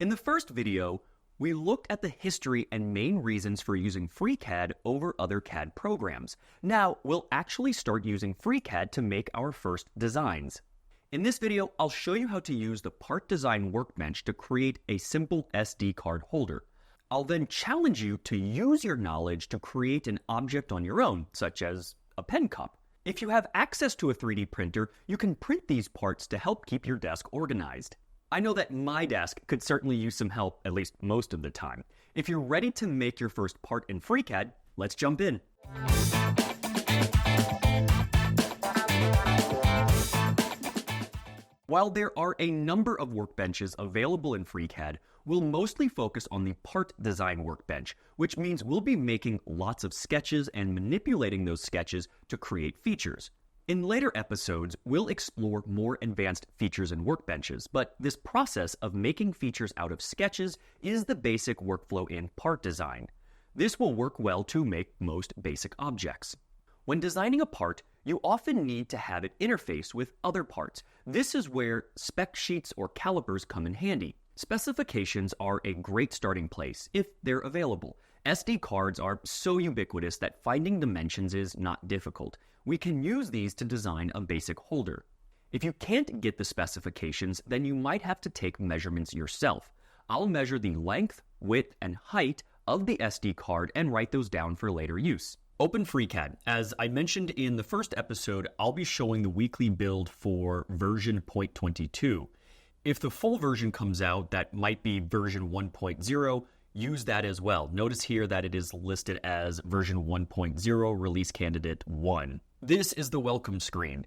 In the first video, we looked at the history and main reasons for using FreeCAD over other CAD programs. Now, we'll actually start using FreeCAD to make our first designs. In this video, I'll show you how to use the Part Design Workbench to create a simple SD card holder. I'll then challenge you to use your knowledge to create an object on your own, such as a pen cup. If you have access to a 3D printer, you can print these parts to help keep your desk organized. I know that my desk could certainly use some help, at least most of the time. If you're ready to make your first part in FreeCAD, let's jump in. While there are a number of workbenches available in FreeCAD, we'll mostly focus on the Part Design Workbench, which means we'll be making lots of sketches and manipulating those sketches to create features. In later episodes, we'll explore more advanced features and workbenches, but this process of making features out of sketches is the basic workflow in part design. This will work well to make most basic objects. When designing a part, you often need to have it interface with other parts. This is where spec sheets or calipers come in handy. Specifications are a great starting place if they're available. SD cards are so ubiquitous that finding dimensions is not difficult. We can use these to design a basic holder. If you can't get the specifications, then you might have to take measurements yourself. I'll measure the length, width, and height of the SD card and write those down for later use. Open FreeCAD. As I mentioned in the first episode, I'll be showing the weekly build for version 0.22. If the full version comes out, that might be version 1.0, use that as well. Notice here that it is listed as version 1.0 release candidate 1. This is the welcome screen.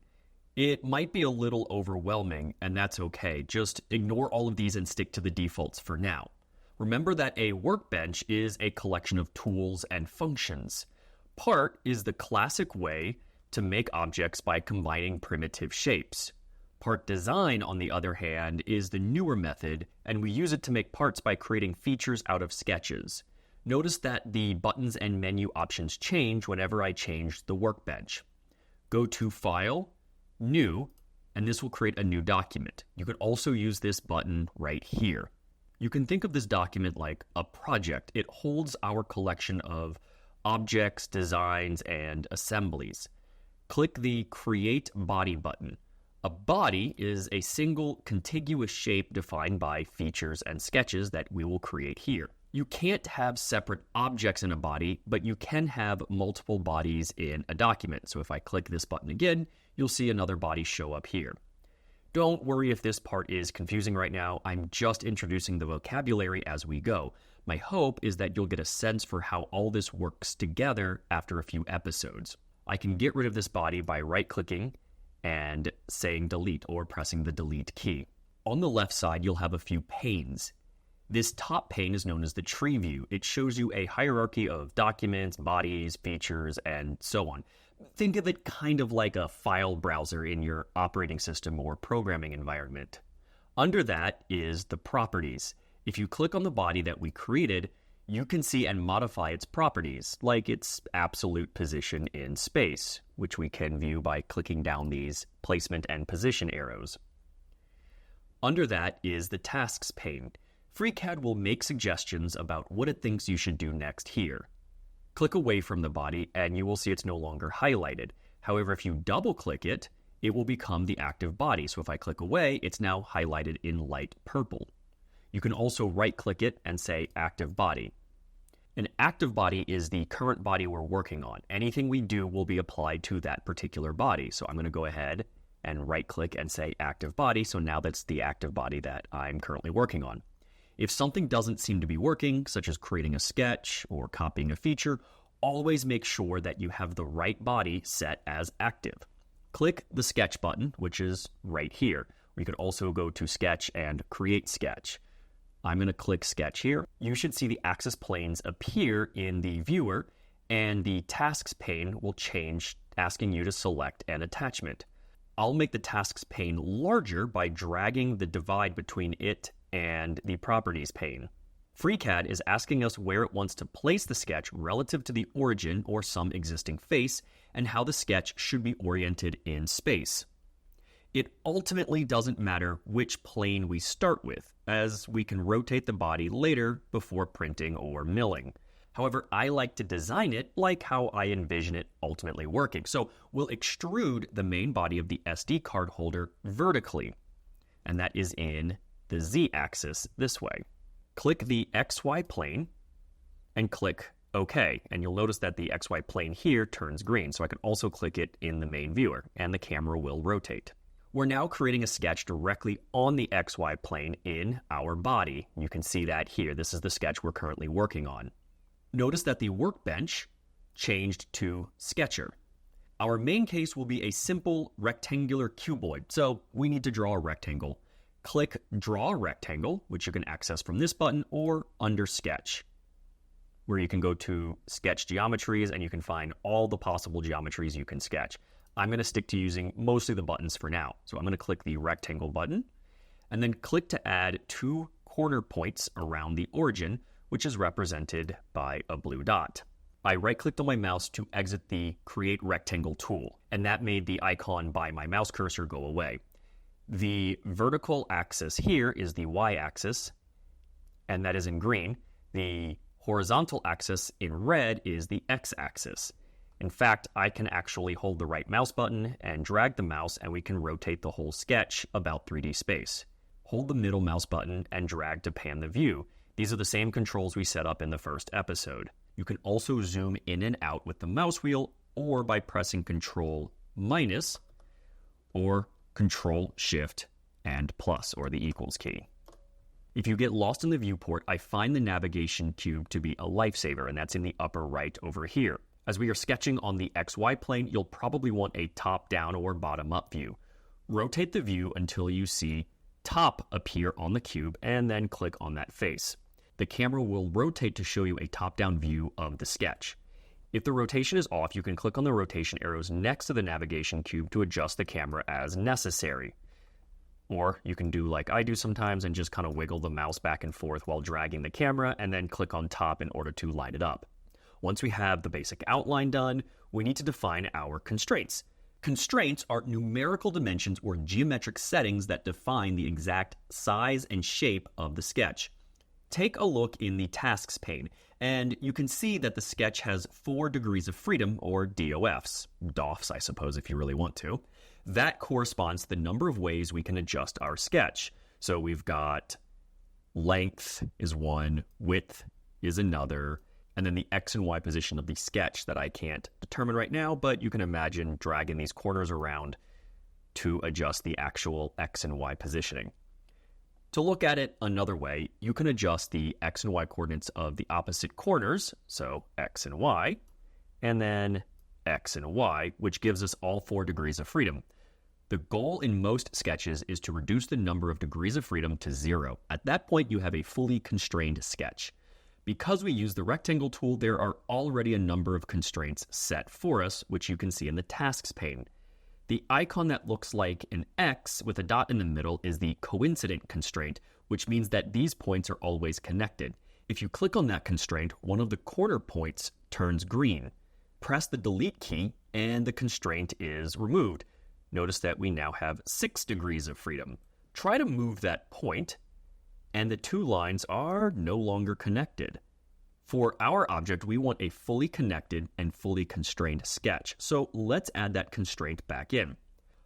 It might be a little overwhelming, and that's okay. Just ignore all of these and stick to the defaults for now. Remember that a workbench is a collection of tools and functions. Part is the classic way to make objects by combining primitive shapes. Part design, on the other hand, is the newer method, and we use it to make parts by creating features out of sketches. Notice that the buttons and menu options change whenever I change the workbench. Go to File, New, and this will create a new document. You could also use this button right here. You can think of this document like a project. It holds our collection of objects, designs, and assemblies. Click the Create Body button. A body is a single contiguous shape defined by features and sketches that we will create here. You can't have separate objects in a body, but you can have multiple bodies in a document. So if I click this button again, you'll see another body show up here. Don't worry if this part is confusing right now. I'm just introducing the vocabulary as we go. My hope is that you'll get a sense for how all this works together after a few episodes. I can get rid of this body by right-clicking and saying delete or pressing the delete key. On the left side, you'll have a few panes. This top pane is known as the tree view. It shows you a hierarchy of documents, bodies, features, and so on. Think of it kind of like a file browser in your operating system or programming environment. Under that is the properties. If you click on the body that we created, you can see and modify its properties, like its absolute position in space, which we can view by clicking down these placement and position arrows. Under that is the tasks pane. FreeCAD will make suggestions about what it thinks you should do next here. Click away from the body and you will see it's no longer highlighted. However, if you double-click it, it will become the active body. So if I click away, it's now highlighted in light purple. You can also right-click it and say Active Body. An active body is the current body we're working on. Anything we do will be applied to that particular body. So I'm going to go ahead and right-click and say Active Body. So now that's the active body that I'm currently working on. If something doesn't seem to be working, such as creating a sketch or copying a feature, always make sure that you have the right body set as active. Click the Sketch button, which is right here. We could also go to Sketch and Create Sketch. I'm going to click Sketch here. You should see the axis planes appear in the viewer, and the Tasks pane will change, asking you to select an attachment. I'll make the Tasks pane larger by dragging the divide between it and the Properties pane. FreeCAD is asking us where it wants to place the sketch relative to the origin or some existing face, and how the sketch should be oriented in space. It ultimately doesn't matter which plane we start with, as we can rotate the body later before printing or milling. However, I like to design it like how I envision it ultimately working. So we'll extrude the main body of the SD card holder vertically, and that is in the Z-axis this way. Click the XY plane and click OK, and you'll notice that the XY plane here turns green, so I can also click it in the main viewer, and the camera will rotate. We're now creating a sketch directly on the XY plane in our body. You can see that here. This is the sketch we're currently working on. Notice that the workbench changed to Sketcher. Our main case will be a simple rectangular cuboid, so we need to draw a rectangle. Click Draw Rectangle, which you can access from this button, or under Sketch, where you can go to Sketch Geometries and you can find all the possible geometries you can sketch. I'm going to stick to using mostly the buttons for now. So I'm going to click the rectangle button and then click to add 2 corner points around the origin, which is represented by a blue dot. I right-clicked on my mouse to exit the Create Rectangle tool, and that made the icon by my mouse cursor go away. The vertical axis here is the y-axis, and that is in green. The horizontal axis in red is the x-axis. In fact, I can actually hold the right mouse button and drag the mouse, and we can rotate the whole sketch about 3D space. Hold the middle mouse button and drag to pan the view. These are the same controls we set up in the first episode. You can also zoom in and out with the mouse wheel, or by pressing Control minus, or Control Shift and plus, or the equals key. If you get lost in the viewport, I find the navigation cube to be a lifesaver, and that's in the upper right over here. As we are sketching on the XY plane, you'll probably want a top-down or bottom-up view. Rotate the view until you see top appear on the cube, and then click on that face. The camera will rotate to show you a top-down view of the sketch. If the rotation is off, you can click on the rotation arrows next to the navigation cube to adjust the camera as necessary. Or you can do like I do sometimes and just kind of wiggle the mouse back and forth while dragging the camera and then click on top in order to line it up. Once we have the basic outline done, we need to define our constraints. Constraints are numerical dimensions or geometric settings that define the exact size and shape of the sketch. Take a look in the Tasks pane, and you can see that the sketch has 4 degrees of freedom, or DOFs. DOFs, I suppose, if you really want to. That corresponds to the number of ways we can adjust our sketch. So we've got length is one, width is another, and then the X and Y position of the sketch that I can't determine right now, but you can imagine dragging these corners around to adjust the actual X and Y positioning. To look at it another way, you can adjust the X and Y coordinates of the opposite corners, so X and Y, and then X and Y, which gives us all 4 degrees of freedom. The goal in most sketches is to reduce the number of degrees of freedom to 0. At that point, you have a fully constrained sketch. Because we use the rectangle tool, there are already a number of constraints set for us, which you can see in the Tasks pane. The icon that looks like an X with a dot in the middle is the coincident constraint, which means that these points are always connected. If you click on that constraint, one of the corner points turns green. Press the Delete key, and the constraint is removed. Notice that we now have 6 degrees of freedom. Try to move that point, and the 2 lines are no longer connected. For our object, we want a fully connected and fully constrained sketch, so let's add that constraint back in.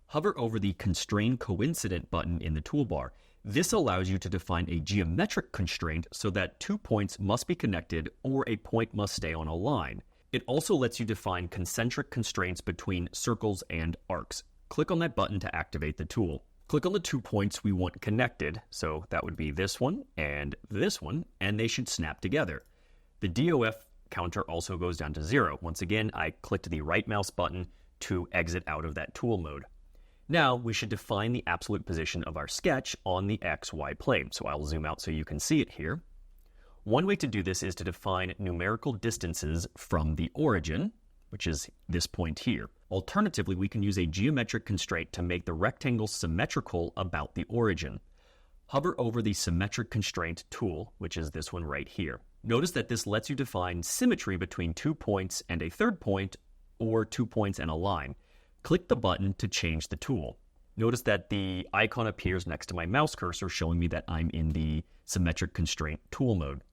Hover over the Constrain Coincident button in the toolbar. This allows you to define a geometric constraint so that 2 points must be connected or a point must stay on a line. It also lets you define concentric constraints between circles and arcs. Click on that button to activate the tool. Click on the 2 points we want connected, so that would be this one, and they should snap together. The DOF counter also goes down to 0. Once again, I clicked the right mouse button to exit out of that tool mode. Now, we should define the absolute position of our sketch on the XY plane, so I'll zoom out so you can see it here. One way to do this is to define numerical distances from the origin, which is this point here. Alternatively, we can use a geometric constraint to make the rectangle symmetrical about the origin. Hover over the Symmetric Constraint tool, which is this one right here. Notice that this lets you define symmetry between 2 points and a third point, or 2 points and a line. Click the button to change the tool. Notice that the icon appears next to my mouse cursor, showing me that I'm in the symmetric constraint tool mode.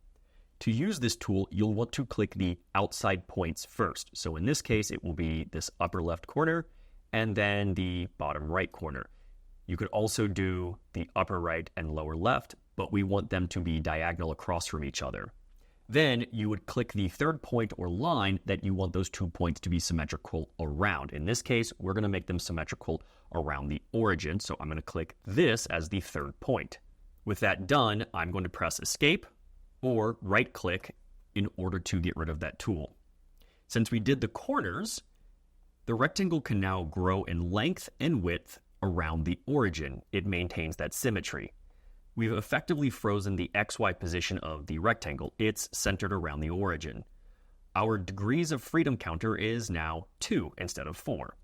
To use this tool, you'll want to click the outside points first. So in this case, it will be this upper left corner and then the bottom right corner. You could also do the upper right and lower left, but we want them to be diagonal across from each other. Then you would click the third point or line that you want those 2 points to be symmetrical around. In this case, we're going to make them symmetrical around the origin, so I'm going to click this as the third point. With that done, I'm going to press Escape or right-click in order to get rid of that tool. Since we did the corners, the rectangle can now grow in length and width around the origin. It maintains that symmetry. We've effectively frozen the XY position of the rectangle. It's centered around the origin. Our degrees of freedom counter is now 2 instead of 4.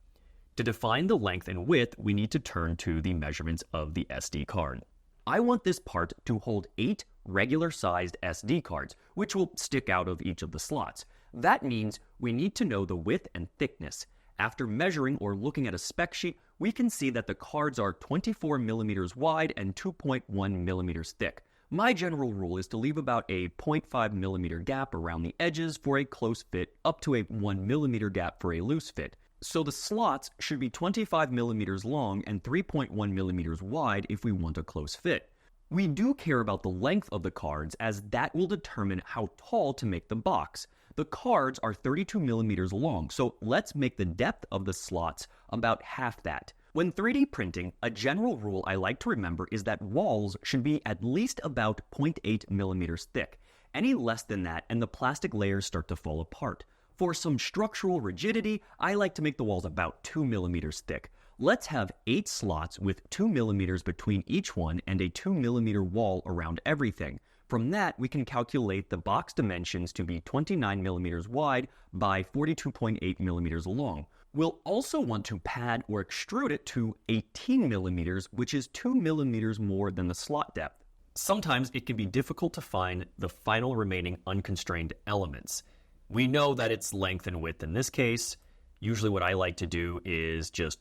To define the length and width, we need to turn to the measurements of the SD card. I want this part to hold 8 regular-sized SD cards, which will stick out of each of the slots. That means we need to know the width and thickness. After measuring or looking at a spec sheet, we can see that the cards are 24 millimeters wide and 2.1 millimeters thick. My general rule is to leave about a 0.5 millimeter gap around the edges for a close fit, up to a 1 millimeter gap for a loose fit. So the slots should be 25 millimeters long and 3.1 millimeters wide if we want a close fit. We do care about the length of the cards, as that will determine how tall to make the box. The cards are 32 millimeters long, so let's make the depth of the slots about half that. When 3D printing, a general rule I like to remember is that walls should be at least about 0.8 millimeters thick. Any less than that, and the plastic layers start to fall apart. For some structural rigidity, I like to make the walls about 2 millimeters thick. Let's have 8 slots with 2 millimeters between each one and a 2 millimeter wall around everything. From that, we can calculate the box dimensions to be 29 millimeters wide by 42.8 millimeters long. We'll also want to pad or extrude it to 18 millimeters, which is 2 millimeters more than the slot depth. Sometimes it can be difficult to find the final remaining unconstrained elements. We know that it's length and width in this case. Usually what I like to do is just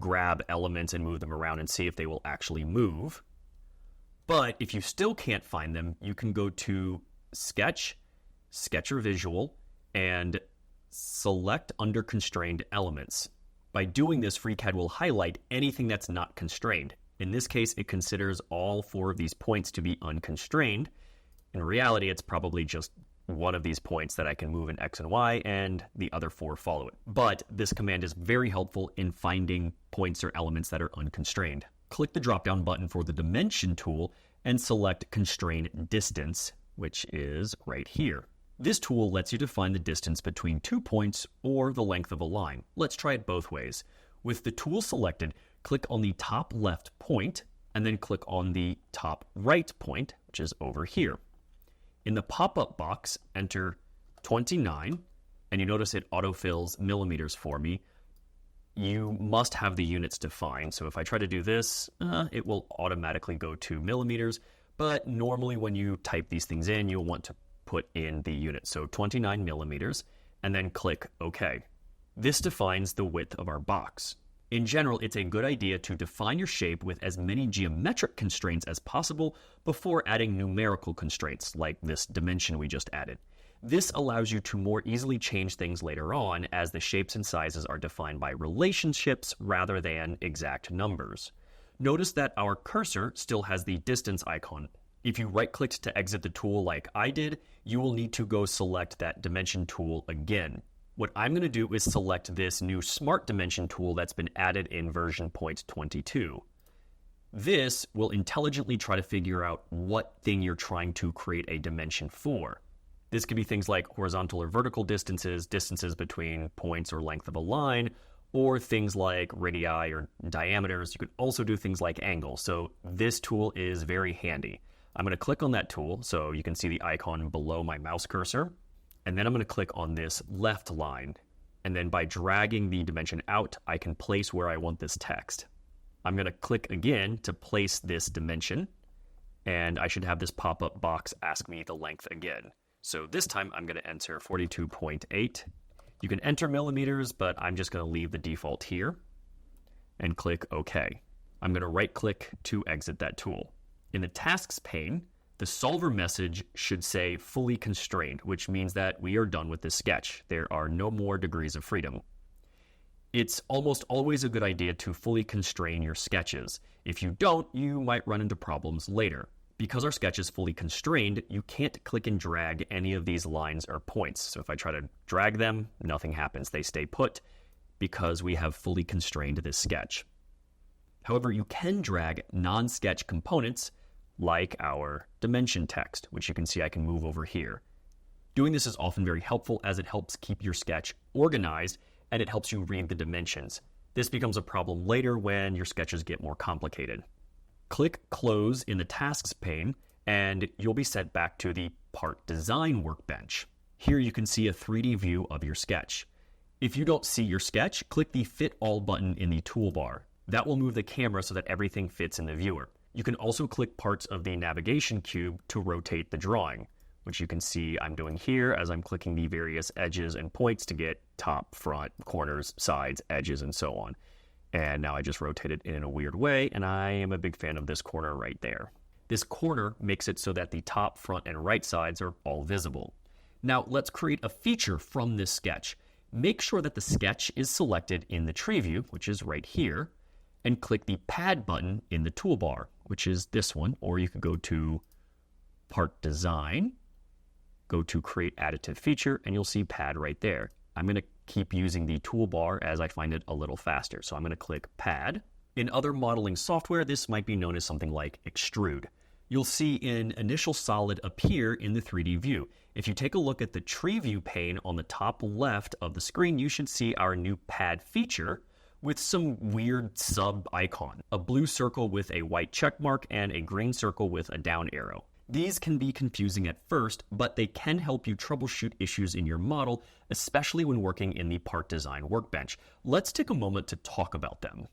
grab elements and move them around and see if they will actually move. But if you still can't find them, you can go to Sketch, Sketch or Visual, and select under constrained elements. By doing this, FreeCAD will highlight anything that's not constrained. In this case, it considers all 4 of these points to be unconstrained. In reality, it's probably just one of these points that I can move in X and Y, and the other 4 follow it. But this command is very helpful in finding points or elements that are unconstrained. Click the drop-down button for the Dimension tool and select Constrain Distance, which is right here. This tool lets you define the distance between 2 points or the length of a line. Let's try it both ways. With the tool selected, click on the top left point, and then click on the top right point, which is over here. In the pop-up box, enter 29, and you notice it autofills millimeters for me. You must have the units defined, so if I try to do this, it will automatically go to millimeters, but normally when you type these things in, you'll want to put in the unit, so 29 millimeters, and then click OK. This defines the width of our box. In general, it's a good idea to define your shape with as many geometric constraints as possible before adding numerical constraints, like this dimension we just added. This allows you to more easily change things later on, as the shapes and sizes are defined by relationships rather than exact numbers. Notice that our cursor still has the distance icon. If you right-clicked to exit the tool like I did, you will need to go select that dimension tool again. What I'm going to do is select this new Smart Dimension tool that's been added in version 0.22. This will intelligently try to figure out what thing you're trying to create a dimension for. This could be things like horizontal or vertical distances, distances between points or length of a line, or things like radii or diameters. You could also do things like angles. So this tool is very handy. I'm going to click on that tool so you can see the icon below my mouse cursor. And then I'm going to click on this left line. And then by dragging the dimension out, I can place where I want this text. I'm going to click again to place this dimension. And I should have this pop-up box ask me the length again. So this time I'm going to enter 42.8. You can enter millimeters, but I'm just going to leave the default here and click OK. I'm going to right-click to exit that tool. In the Tasks pane, the solver message should say fully constrained, which means that we are done with this sketch. There are no more degrees of freedom. It's almost always a good idea to fully constrain your sketches. If you don't, you might run into problems later. Because our sketch is fully constrained, you can't click and drag any of these lines or points. So if I try to drag them, nothing happens. They stay put because we have fully constrained this sketch. However, you can drag non-sketch components like our dimension text, which you can see I can move over here. Doing this is often very helpful as it helps keep your sketch organized and it helps you read the dimensions. This becomes a problem later when your sketches get more complicated. Click Close in the Tasks pane, and you'll be sent back to the Part Design workbench. Here you can see a 3D view of your sketch. If you don't see your sketch, click the Fit All button in the toolbar. That will move the camera so that everything fits in the viewer. You can also click parts of the navigation cube to rotate the drawing, which you can see I'm doing here as I'm clicking the various edges and points to get top, front, corners, sides, edges, and so on. And now I just rotate it in a weird way, and I am a big fan of this corner right there. This corner makes it so that the top, front, and right sides are all visible. Now let's create a feature from this sketch. Make sure that the sketch is selected in the tree view, which is right here, and click the Pad button in the toolbar, which is this one, or you could go to Part Design, go to Create Additive Feature, and you'll see Pad right there. I'm going to keep using the toolbar as I find it a little faster. So I'm going to click Pad. In other modeling software, this might be known as something like Extrude. You'll see an initial solid appear in the 3D view. If you take a look at the tree view pane on the top left of the screen, you should see our new Pad feature with some weird sub-icon, a blue circle with a white check mark and a green circle with a down arrow. These can be confusing at first, but they can help you troubleshoot issues in your model, especially when working in the Part Design workbench. Let's take a moment to talk about them.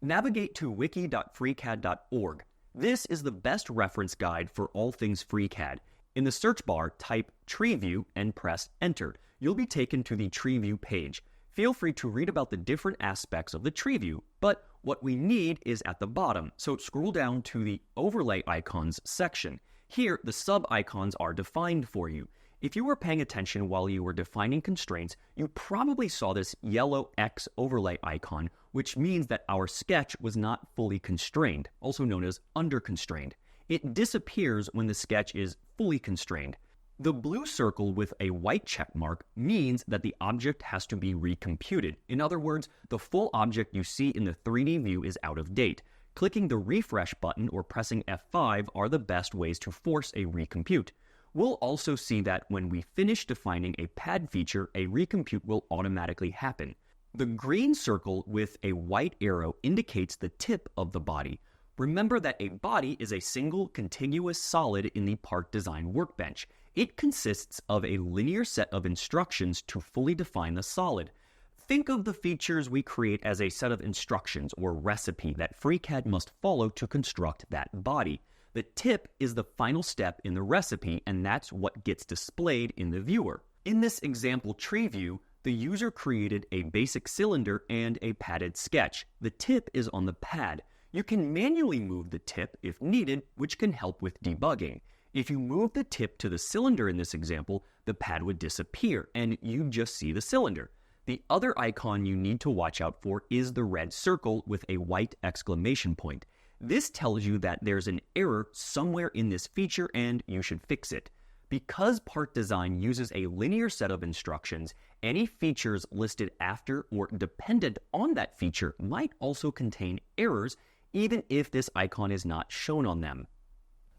Navigate to wiki.freecad.org. This is the best reference guide for all things FreeCAD. In the search bar, type Tree View and press Enter. You'll be taken to the Tree View page. Feel free to read about the different aspects of the tree view, but what we need is at the bottom, so scroll down to the Overlay Icons section. Here, the sub-icons are defined for you. If you were paying attention while you were defining constraints, you probably saw this yellow X overlay icon, which means that our sketch was not fully constrained, also known as under-constrained. It disappears when the sketch is fully constrained. The blue circle with a white check mark means that the object has to be recomputed. In other words, the full object you see in the 3D view is out of date. Clicking the refresh button or pressing F5 are the best ways to force a recompute. We'll also see that when we finish defining a pad feature, a recompute will automatically happen. The green circle with a white arrow indicates the tip of the body. Remember that a body is a single continuous solid in the Part Design workbench. It consists of a linear set of instructions to fully define the solid. Think of the features we create as a set of instructions or recipe that FreeCAD must follow to construct that body. The tip is the final step in the recipe, and that's what gets displayed in the viewer. In this example tree view, the user created a basic cylinder and a padded sketch. The tip is on the pad. You can manually move the tip if needed, which can help with debugging. If you move the tip to the cylinder in this example, the pad would disappear and you'd just see the cylinder. The other icon you need to watch out for is the red circle with a white exclamation point. This tells you that there's an error somewhere in this feature and you should fix it. Because Part Design uses a linear set of instructions, any features listed after or dependent on that feature might also contain errors, even if this icon is not shown on them.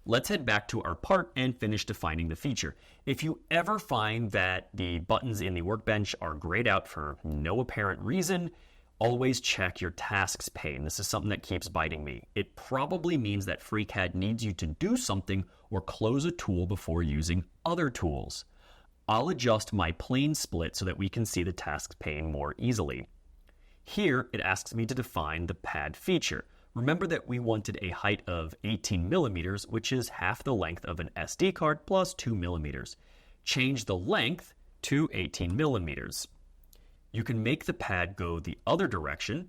Let's head back to our part and finish defining the feature. If you ever find that the buttons in the workbench are grayed out for no apparent reason, always check your tasks pane. This is something that keeps biting me. It probably means that FreeCAD needs you to do something or close a tool before using other tools. I'll adjust my plane split so that we can see the tasks pane more easily. Here, it asks me to define the pad feature. Remember that we wanted a height of 18 millimeters, which is half the length of an SD card plus 2 millimeters. Change the length to 18 millimeters. You can make the pad go the other direction,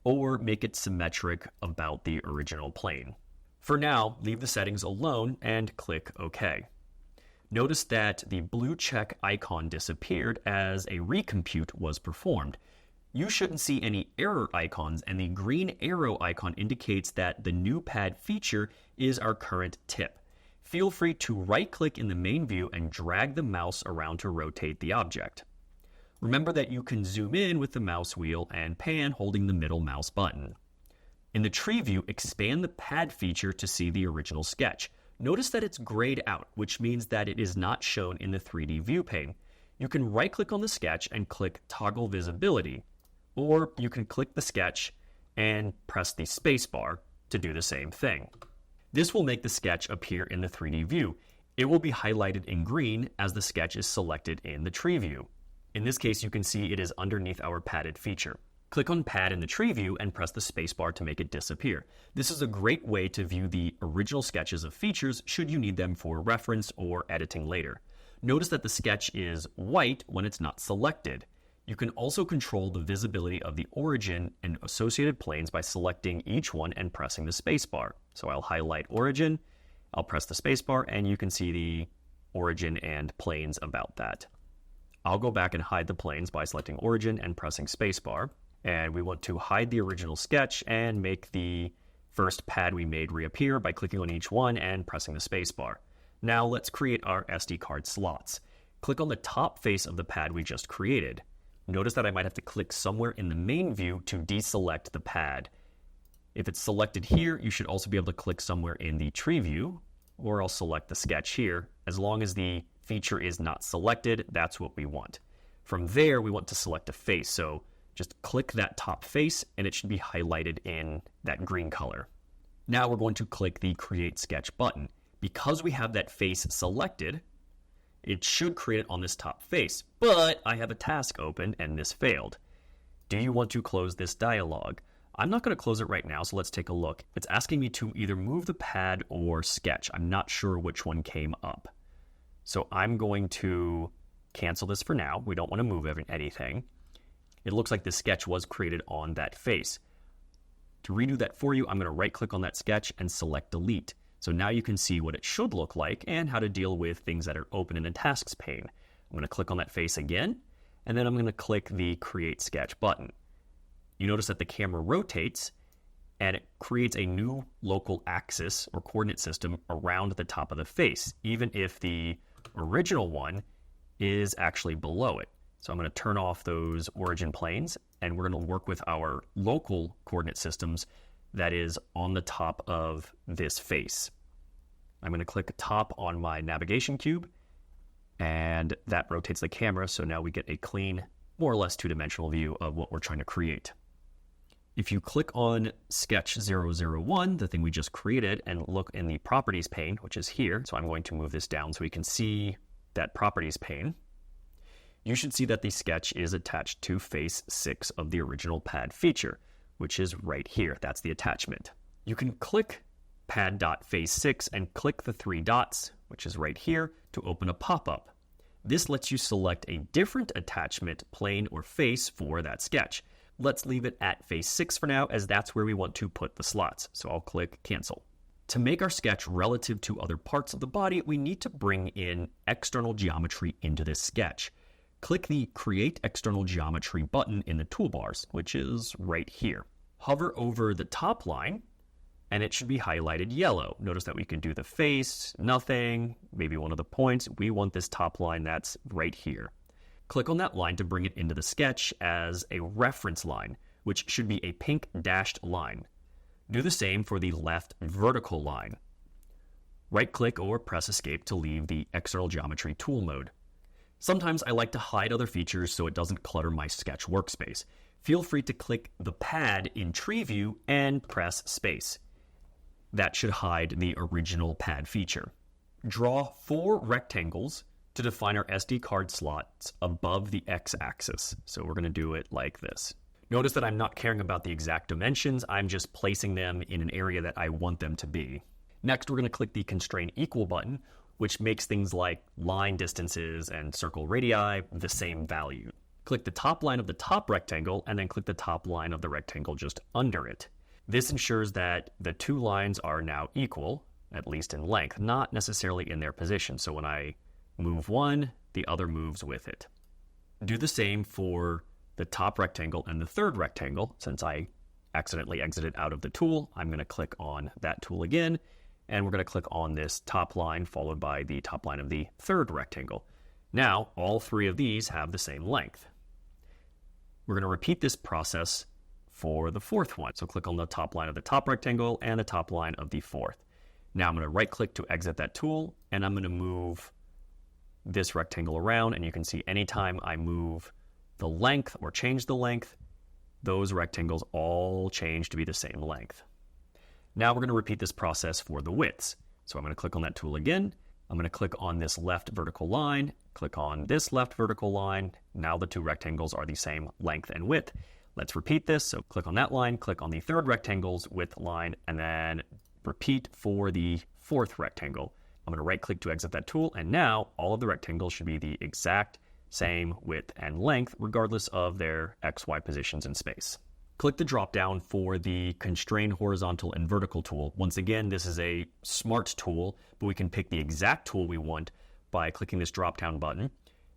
or make it symmetric about the original plane. For now, leave the settings alone and click OK. Notice that the blue check icon disappeared as a recompute was performed. You shouldn't see any error icons, and the green arrow icon indicates that the new pad feature is our current tip. Feel free to right-click in the main view and drag the mouse around to rotate the object. Remember that you can zoom in with the mouse wheel and pan holding the middle mouse button. In the tree view, expand the pad feature to see the original sketch. Notice that it's grayed out, which means that it is not shown in the 3D view pane. You can right-click on the sketch and click Toggle Visibility, or you can click the sketch and press the spacebar to do the same thing. This will make the sketch appear in the 3D view. It will be highlighted in green as the sketch is selected in the tree view. In this case, you can see it is underneath our padded feature. Click on Pad in the tree view and press the spacebar to make it disappear. This is a great way to view the original sketches of features should you need them for reference or editing later. Notice that the sketch is white when it's not selected. You can also control the visibility of the origin and associated planes by selecting each one and pressing the spacebar. So I'll highlight origin, I'll press the spacebar, and you can see the origin and planes about that. I'll go back and hide the planes by selecting origin and pressing spacebar. And we want to hide the original sketch and make the first pad we made reappear by clicking on each one and pressing the spacebar. Now let's create our SD card slots. Click on the top face of the pad we just created. Notice that I might have to click somewhere in the main view to deselect the pad. If it's selected here, you should also be able to click somewhere in the tree view, or I'll select the sketch here. As long as the feature is not selected, that's what we want. From there, we want to select a face, so just click that top face and it should be highlighted in that green color. Now we're going to click the Create Sketch button. Because we have that face selected, it should create it on this top face, but I have a task open and this failed. Do you want to close this dialog? I'm not going to close it right now, so let's take a look. It's asking me to either move the pad or sketch. I'm not sure which one came up. So I'm going to cancel this for now. We don't want to move anything. It looks like the sketch was created on that face. To redo that for you, I'm going to right-click on that sketch and select Delete. So now you can see what it should look like and how to deal with things that are open in the Tasks pane. I'm going to click on that face again, and then I'm going to click the Create Sketch button. You notice that the camera rotates, and it creates a new local axis or coordinate system around the top of the face, even if the original one is actually below it. So I'm going to turn off those origin planes, and we're going to work with our local coordinate systems that is on the top of this face. I'm going to click top on my navigation cube, and that rotates the camera, so now we get a clean, more or less two-dimensional view of what we're trying to create. If you click on Sketch 001, the thing we just created, and look in the Properties pane, which is here, so I'm going to move this down so we can see that Properties pane, you should see that the sketch is attached to face 6 of the original pad feature, which is right here. That's the attachment. You can click pad.face6 and click the 3 dots, which is right here, to open a pop-up. This lets you select a different attachment, plane, or face for that sketch. Let's leave it at face 6 for now, as that's where we want to put the slots. So I'll click Cancel. To make our sketch relative to other parts of the body, we need to bring in external geometry into this sketch. Click the Create External Geometry button in the toolbars, which is right here. Hover over the top line, and it should be highlighted yellow. Notice that we can do the face, nothing, maybe one of the points. We want this top line that's right here. Click on that line to bring it into the sketch as a reference line, which should be a pink dashed line. Do the same for the left vertical line. Right-click or press Escape to leave the External Geometry tool mode. Sometimes I like to hide other features so it doesn't clutter my sketch workspace. Feel free to click the pad in Tree View and press Space. That should hide the original pad feature. Draw 4 rectangles to define our SD card slots above the X-axis. So we're going to do it like this. Notice that I'm not caring about the exact dimensions, I'm just placing them in an area that I want them to be. Next, we're going to click the Constraint Equal button, which makes things like line distances and circle radii the same value. Click the top line of the top rectangle and then click the top line of the rectangle just under it. This ensures that the two lines are now equal, at least in length, not necessarily in their position. So when I move one, the other moves with it. Do the same for the top rectangle and the third rectangle. Since I accidentally exited out of the tool, I'm going to click on that tool again, and we're going to click on this top line followed by the top line of the third rectangle. Now, all three of these have the same length. We're going to repeat this process for the fourth one. So click on the top line of the top rectangle and the top line of the fourth. Now I'm going to right click to exit that tool, and I'm going to move this rectangle around, and you can see anytime I move the length or change the length, those rectangles all change to be the same length. Now we're going to repeat this process for the widths. So I'm going to click on that tool again. I'm going to click on this left vertical line, click on this left vertical line. Now the two rectangles are the same length and width. Let's repeat this. So click on that line, click on the third rectangle's width line, and then repeat for the fourth rectangle. I'm going to right click to exit that tool, and now all of the rectangles should be the exact same width and length regardless of their XY positions in space. Click the drop down for the constrain horizontal and vertical tool. Once again, this is a smart tool, but we can pick the exact tool we want by clicking this drop down button,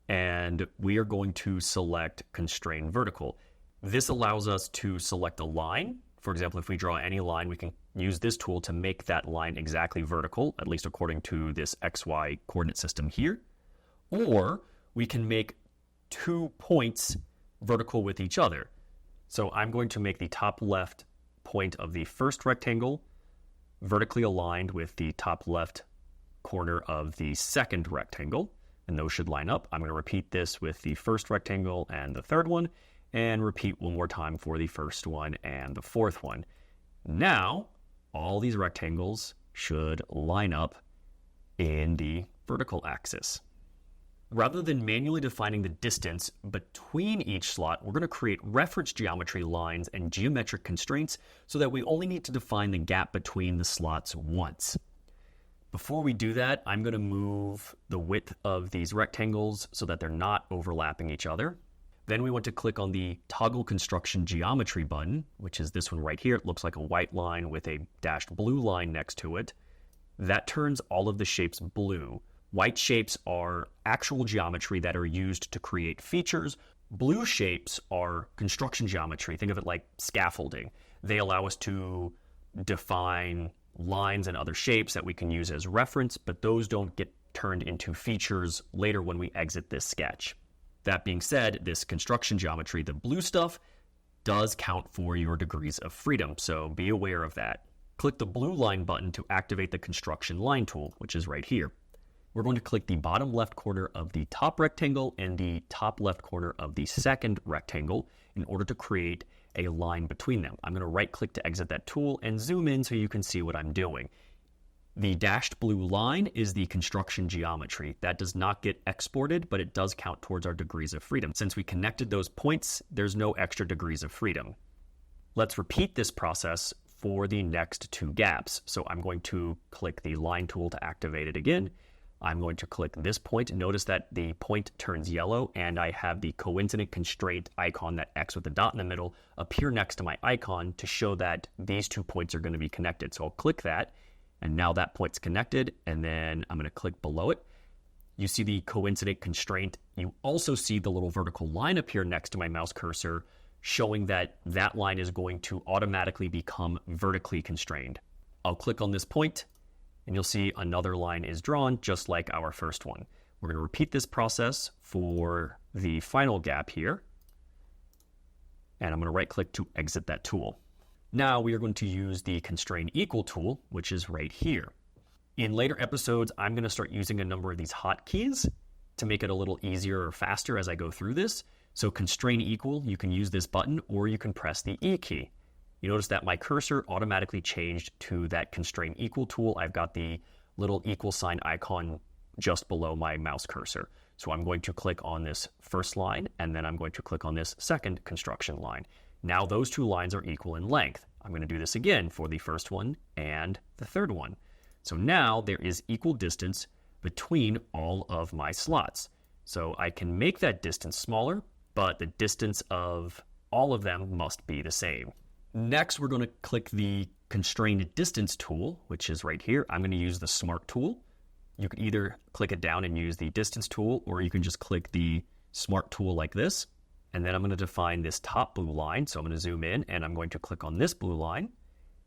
and we are going to select constrain vertical. This allows us to select a line. For example, if we draw any line, we can use this tool to make that line exactly vertical, at least according to this XY coordinate system here. Or we can make 2 points vertical with each other. So I'm going to make the top left point of the first rectangle vertically aligned with the top left corner of the second rectangle, and those should line up. I'm going to repeat this with the first rectangle and the third one, and repeat one more time for the first one and the fourth one. Now, all these rectangles should line up in the vertical axis. Rather than manually defining the distance between each slot, we're going to create reference geometry lines and geometric constraints so that we only need to define the gap between the slots once. Before we do that, I'm going to move the width of these rectangles so that they're not overlapping each other. Then we want to click on the Toggle Construction Geometry button, which is this one right here. It looks like a white line with a dashed blue line next to it. That turns all of the shapes blue. White shapes are actual geometry that are used to create features. Blue shapes are construction geometry. Think of it like scaffolding. They allow us to define lines and other shapes that we can use as reference, but those don't get turned into features later when we exit this sketch. That being said, this construction geometry, the blue stuff, does count for your degrees of freedom, so be aware of that. Click the blue line button to activate the construction line tool, which is right here. We're going to click the bottom left corner of the top rectangle and the top left corner of the second rectangle in order to create a line between them. I'm going to right click to exit that tool and zoom in so you can see what I'm doing. The dashed blue line is the construction geometry. That does not get exported, but it does count towards our degrees of freedom. Since we connected those points, there's no extra degrees of freedom. Let's repeat this process for the next two gaps. So I'm going to click the line tool to activate it again. I'm going to click this point. Notice that the point turns yellow, and I have the coincident constraint icon, that X with the dot in the middle, appear next to my icon to show that these 2 points are going to be connected. So I'll click that, and now that point's connected, and then I'm going to click below it. You see the coincident constraint. You also see the little vertical line appear next to my mouse cursor, showing that that line is going to automatically become vertically constrained. I'll click on this point, and you'll see another line is drawn just like our first one. We're going to repeat this process for the final gap here, and I'm going to right click to exit that tool. Now we are going to use the constrain equal tool, which is right here. In later episodes, I'm going to start using a number of these hotkeys to make it a little easier or faster as I go through this. So constrain equal, you can use this button or you can press the E key. You notice that my cursor automatically changed to that constrain equal tool. I've got the little equal sign icon just below my mouse cursor. So I'm going to click on this first line, and then I'm going to click on this second construction line. Now those two lines are equal in length. I'm going to do this again for the first one and the third one. So now there is equal distance between all of my slots. So I can make that distance smaller, but the distance of all of them must be the same. Next, we're going to click the constrained distance tool, which is right here. I'm going to use the smart tool. You can either click it down and use the distance tool, or you can just click the smart tool like this. And then I'm going to define this top blue line. So I'm going to zoom in and I'm going to click on this blue line.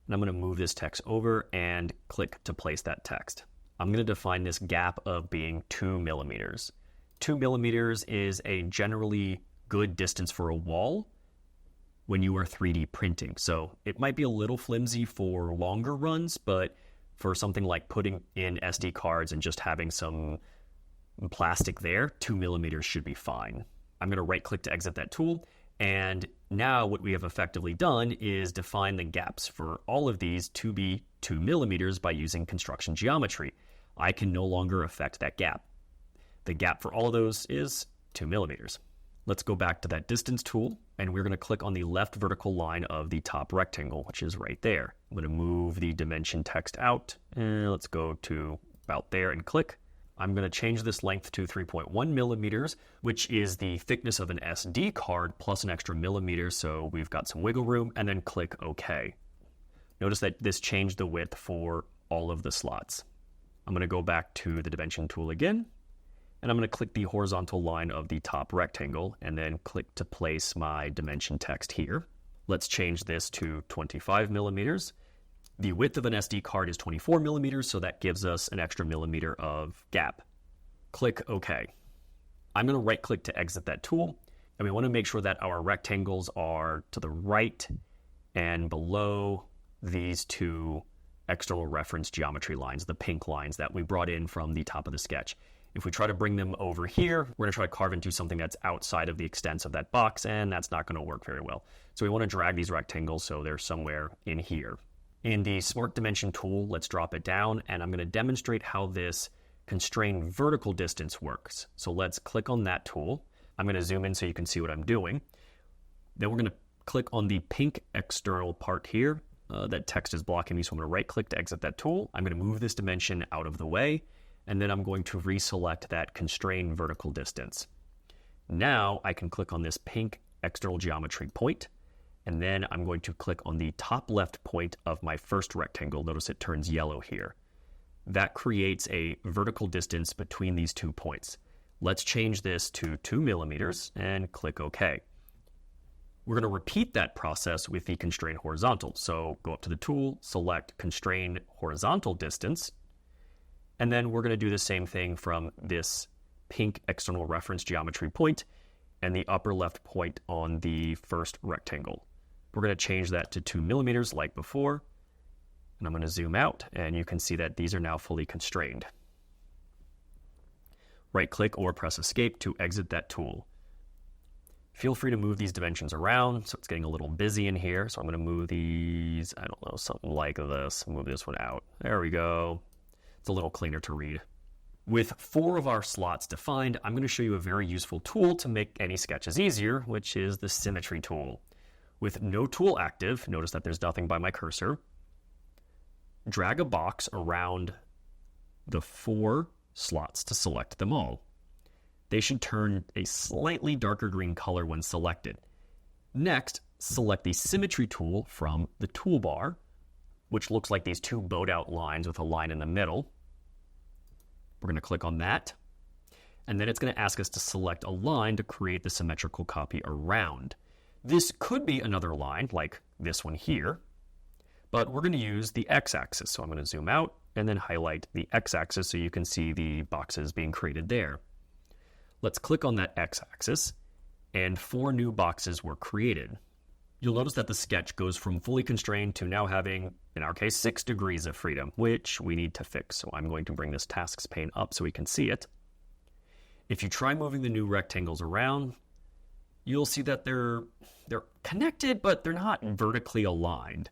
And I'm going to move this text over and click to place that text. I'm going to define this gap of being 2 millimeters. 2 millimeters is a generally good distance for a wall when you are 3D printing. So it might be a little flimsy for longer runs, but for something like putting in SD cards and just having some plastic there, 2 millimeters should be fine. I'm going to right click to exit that tool. And now what we have effectively done is define the gaps for all of these to be 2 millimeters by using construction geometry. I can no longer affect that gap. The gap for all of those is 2 millimeters. Let's go back to that distance tool, and we're going to click on the left vertical line of the top rectangle, which is right there. I'm going to move the dimension text out, and let's go to about there and click. I'm going to change this length to 3.1 millimeters, which is the thickness of an SD card plus an extra millimeter, so we've got some wiggle room, and then click OK. Notice that this changed the width for all of the slots. I'm going to go back to the dimension tool again, and I'm going to click the horizontal line of the top rectangle and then click to place my dimension text here. Let's change this to 25 millimeters. The width of an SD card is 24 millimeters, so that gives us an extra millimeter of gap. Click OK. I'm going to right click to exit that tool, and we want to make sure that our rectangles are to the right and below these two external reference geometry lines, the pink lines that we brought in from the top of the sketch. If we try to bring them over here, we're going to try to carve into something that's outside of the extents of that box, and that's not going to work very well. So we want to drag these rectangles so they're somewhere in here. In the Smart Dimension tool, let's drop it down, and I'm going to demonstrate how this constrained vertical distance works. So let's click on that tool. I'm going to zoom in so you can see what I'm doing. Then we're going to click on the pink external part here. That text is blocking me, so I'm going to right-click to exit that tool. I'm going to move this dimension out of the way, and then I'm going to reselect that constrained vertical distance. Now I can click on this pink external geometry point, and then I'm going to click on the top left point of my first rectangle. Notice it turns yellow here. That creates a vertical distance between these 2 points. Let's change this to 2 millimeters and click OK. We're going to repeat that process with the constrained horizontal. So go up to the tool, select constrained horizontal distance, and then we're going to do the same thing from this pink external reference geometry point and the upper left point on the first rectangle. We're going to change that to 2 millimeters like before, and I'm going to zoom out, and you can see that these are now fully constrained. Right-click or press Escape to exit that tool. Feel free to move these dimensions around, so it's getting a little busy in here. So I'm going to move these, I don't know, something like this. Move this one out. There we go. It's a little cleaner to read. With 4 of our slots defined, I'm going to show you a very useful tool to make any sketches easier, which is the Symmetry tool. With no tool active, notice that there's nothing by my cursor. Drag a box around the 4 slots to select them all. They should turn a slightly darker green color when selected. Next, select the Symmetry tool from the toolbar, which looks like these 2 bowed out lines with a line in the middle. We're going to click on that, and then it's going to ask us to select a line to create the symmetrical copy around. This could be another line, like this one here, but we're going to use the x-axis. So I'm going to zoom out and then highlight the x-axis so you can see the boxes being created there. Let's click on that x-axis, and 4 new boxes were created. You'll notice that the sketch goes from fully constrained to now having, in our case, 6 degrees of freedom, which we need to fix. So I'm going to bring this tasks pane up so we can see it. If you try moving the new rectangles around, you'll see that they're connected, but they're not vertically aligned.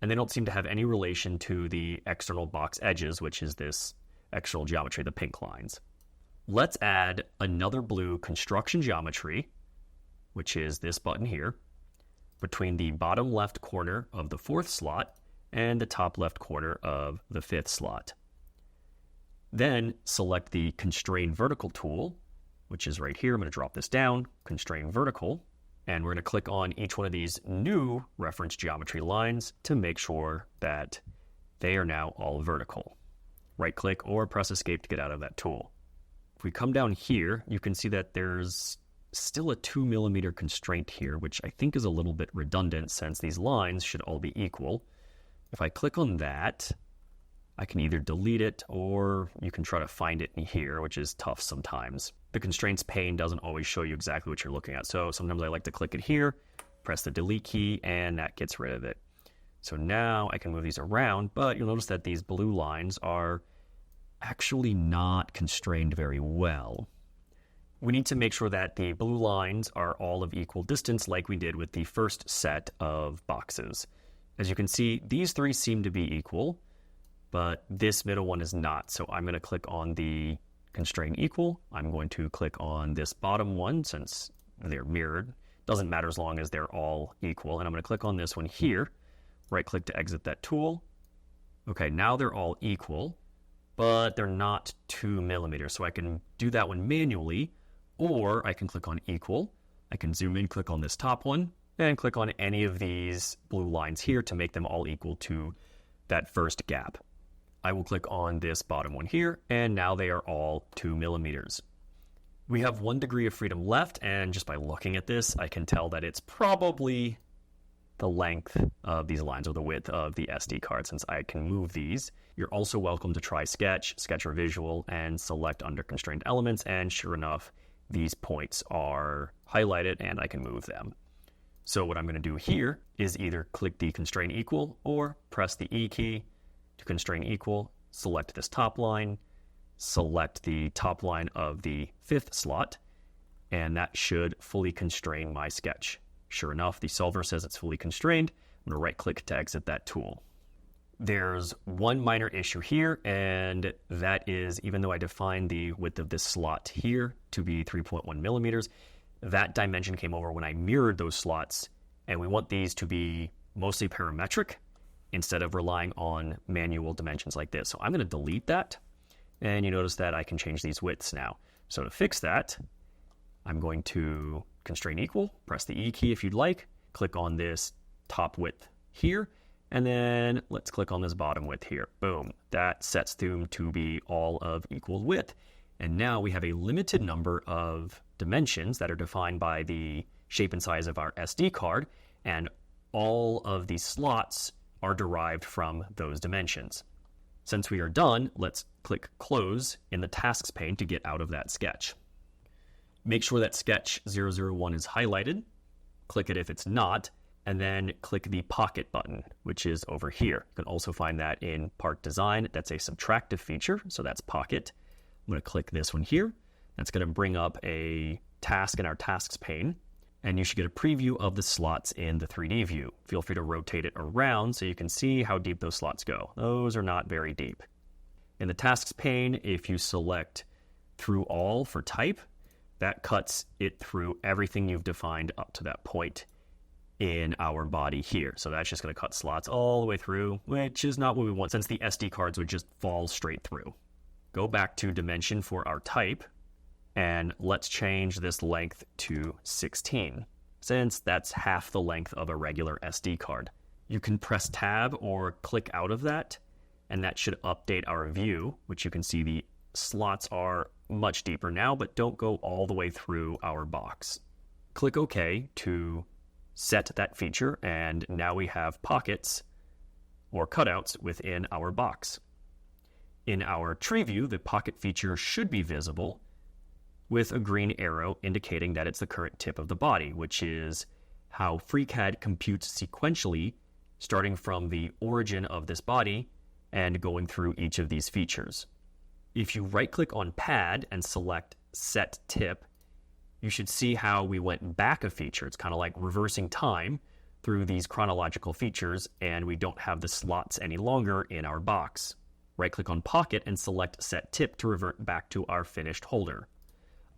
And they don't seem to have any relation to the external box edges, which is this external geometry, the pink lines. Let's add another blue construction geometry, which is this button here, between the bottom left corner of the 4th slot and the top left corner of the 5th slot. Then select the Constrain Vertical tool, which is right here. I'm going to drop this down, constrain vertical, and we're going to click on each one of these new reference geometry lines to make sure that they are now all vertical. Right click or press escape to get out of that tool. If we come down here, you can see that there's still a 2 millimeter constraint here, which I think is a little bit redundant since these lines should all be equal. If I click on that, I can either delete it or you can try to find it in here, which is tough sometimes. The constraints pane doesn't always show you exactly what you're looking at. So sometimes I like to click it here, press the delete key, and that gets rid of it. So now I can move these around, but you'll notice that these blue lines are actually not constrained very well. We need to make sure that the blue lines are all of equal distance like we did with the first set of boxes. As you can see, these three seem to be equal, but this middle one is not. So I'm going to click on the constraint equal. I'm going to click on this bottom one since they're mirrored. Doesn't matter as long as they're all equal. And I'm going to click on this one here. Right click to exit that tool. Okay, now they're all equal, but they're not 2 millimeters. So I can do that one manually, or I can click on equal. I can zoom in, click on this top one, and click on any of these blue lines here to make them all equal to that first gap. I will click on this bottom one here, and now they are all 2 millimeters. We have 1 degree of freedom left, and just by looking at this, I can tell that it's probably the length of these lines or the width of the SD card since I can move these. You're also welcome to try Sketch, Sketch or Visual, and select under constrained elements, and sure enough, these points are highlighted and I can move them. So what I'm going to do here is either click the constraint equal or press the E key to constrain equal, select this top line, select the top line of the 5th slot, and that should fully constrain my sketch. Sure enough, the solver says it's fully constrained. I'm going to right click to exit that tool. There's one minor issue here, and that is even though I defined the width of this slot here to be 3.1 millimeters, that dimension came over when I mirrored those slots, and we want these to be mostly parametric instead of relying on manual dimensions like this. So I'm going to delete that, and you notice that I can change these widths now. So to fix that, I'm going to constrain equal, press the E key if you'd like, click on this top width here, and then let's click on this bottom width here. Boom, that sets them to be all of equal width. And now we have a limited number of dimensions that are defined by the shape and size of our SD card, and all of these slots are derived from those dimensions. Since we are done, let's click close in the tasks pane to get out of that sketch. Make sure that sketch 001 is highlighted, click it if it's not, and then click the pocket button, which is over here. You can also find that in part design. That's a subtractive feature, so that's pocket. I'm going to click this one here. That's going to bring up a task in our tasks pane, and you should get a preview of the slots in the 3D view. Feel free to rotate it around so you can see how deep those slots go. Those are not very deep. In the tasks pane, if you select through all for type, that cuts it through everything you've defined up to that point in our body here. So that's just going to cut slots all the way through, which is not what we want since the SD cards would just fall straight through. Go back to dimension for our type, and let's change this length to 16, since that's half the length of a regular SD card. You can press tab or click out of that, and that should update our view, which you can see the slots are much deeper now, but don't go all the way through our box. Click OK to set that feature, and now we have pockets or cutouts within our box. In our tree view, the pocket feature should be visible with a green arrow indicating that it's the current tip of the body, which is how FreeCAD computes sequentially, starting from the origin of this body and going through each of these features. If you right-click on Pad and select Set Tip, you should see how we went back a feature. It's kind of like reversing time through these chronological features, and we don't have the slots any longer in our box. Right-click on Pocket and select Set Tip to revert back to our finished holder.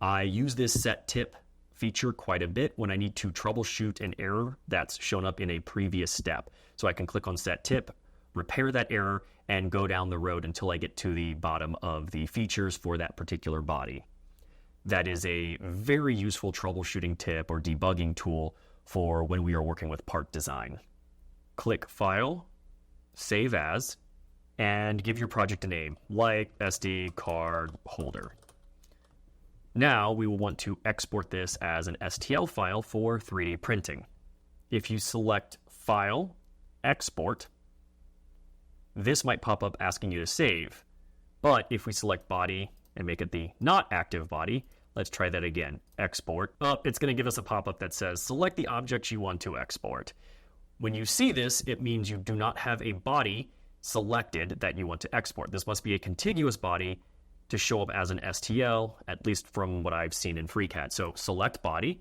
I use this Set Tip feature quite a bit when I need to troubleshoot an error that's shown up in a previous step. So I can click on Set Tip, repair that error, and go down the road until I get to the bottom of the features for that particular body. that is a very useful troubleshooting tip or debugging tool for when we are working with part design. Click File, Save As, and give your project a name, like SD card holder. Now we will want to export this as an STL file for 3D printing. If you select File, Export, this might pop up asking you to save. But if we select Body and make it the not active body, let's try that again. Export. It's going to give us a pop-up that says, select the object you want to export. When you see this, it means you do not have a body selected that you want to export. This must be a contiguous body to show up as an STL, at least from what I've seen in FreeCAD. So select body.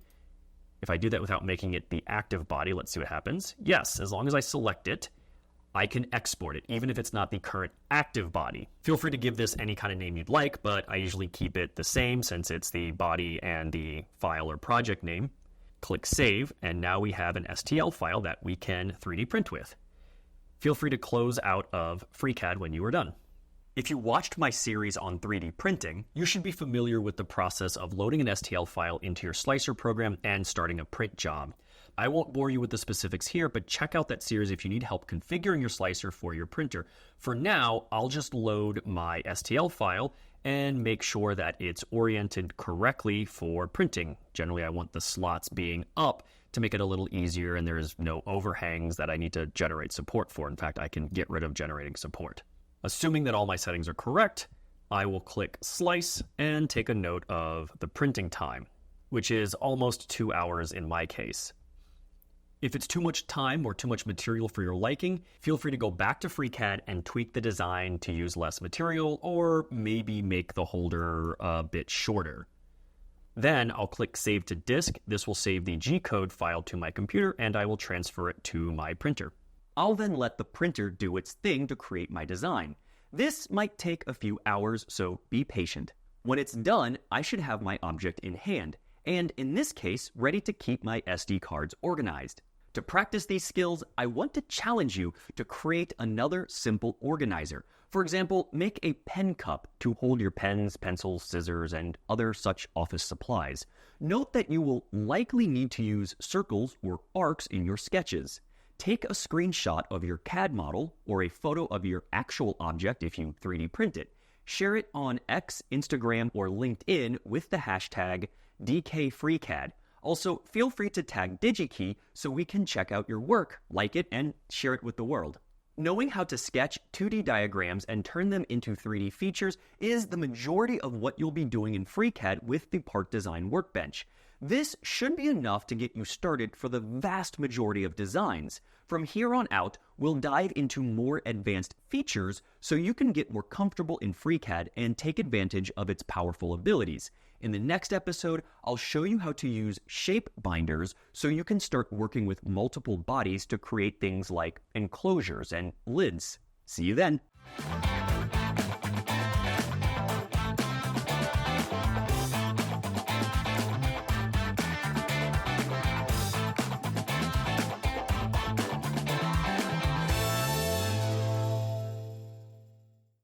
If I do that without making it the active body, let's see what happens. Yes, as long as I select it, I can export it, even if it's not the current active body. Feel free to give this any kind of name you'd like, but I usually keep it the same since it's the body and the file or project name. Click Save, and now we have an STL file that we can 3D print with. Feel free to close out of FreeCAD when you are done. If you watched my series on 3D printing, you should be familiar with the process of loading an STL file into your slicer program and starting a print job. I won't bore you with the specifics here, but check out that series if you need help configuring your slicer for your printer. For now, I'll just load my STL file and make sure that it's oriented correctly for printing. Generally, I want the slots being up to make it a little easier, and there's no overhangs that I need to generate support for. In fact, I can get rid of generating support. Assuming that all my settings are correct, I will click Slice and take a note of the printing time, which is almost 2 hours in my case. If it's too much time or too much material for your liking, feel free to go back to FreeCAD and tweak the design to use less material, or maybe make the holder a bit shorter. Then I'll click Save to Disk. This will save the G-code file to my computer, and I will transfer it to my printer. I'll then let the printer do its thing to create my design. This might take a few hours, so be patient. When it's done, I should have my object in hand, and in this case, ready to keep my SD cards organized. To practice these skills, I want to challenge you to create another simple organizer. For example, make a pen cup to hold your pens, pencils, scissors, and other such office supplies. Note that you will likely need to use circles or arcs in your sketches. Take a screenshot of your CAD model or a photo of your actual object if you 3D print it. Share it on X, Instagram, or LinkedIn with the hashtag DKFreeCAD. Also, feel free to tag DigiKey so we can check out your work, like it, and share it with the world. Knowing how to sketch 2D diagrams and turn them into 3D features is the majority of what you'll be doing in FreeCAD with the Part Design Workbench. This should be enough to get you started for the vast majority of designs. From here on out, we'll dive into more advanced features so you can get more comfortable in FreeCAD and take advantage of its powerful abilities. In the next episode, I'll show you how to use shape binders so you can start working with multiple bodies to create things like enclosures and lids. See you then.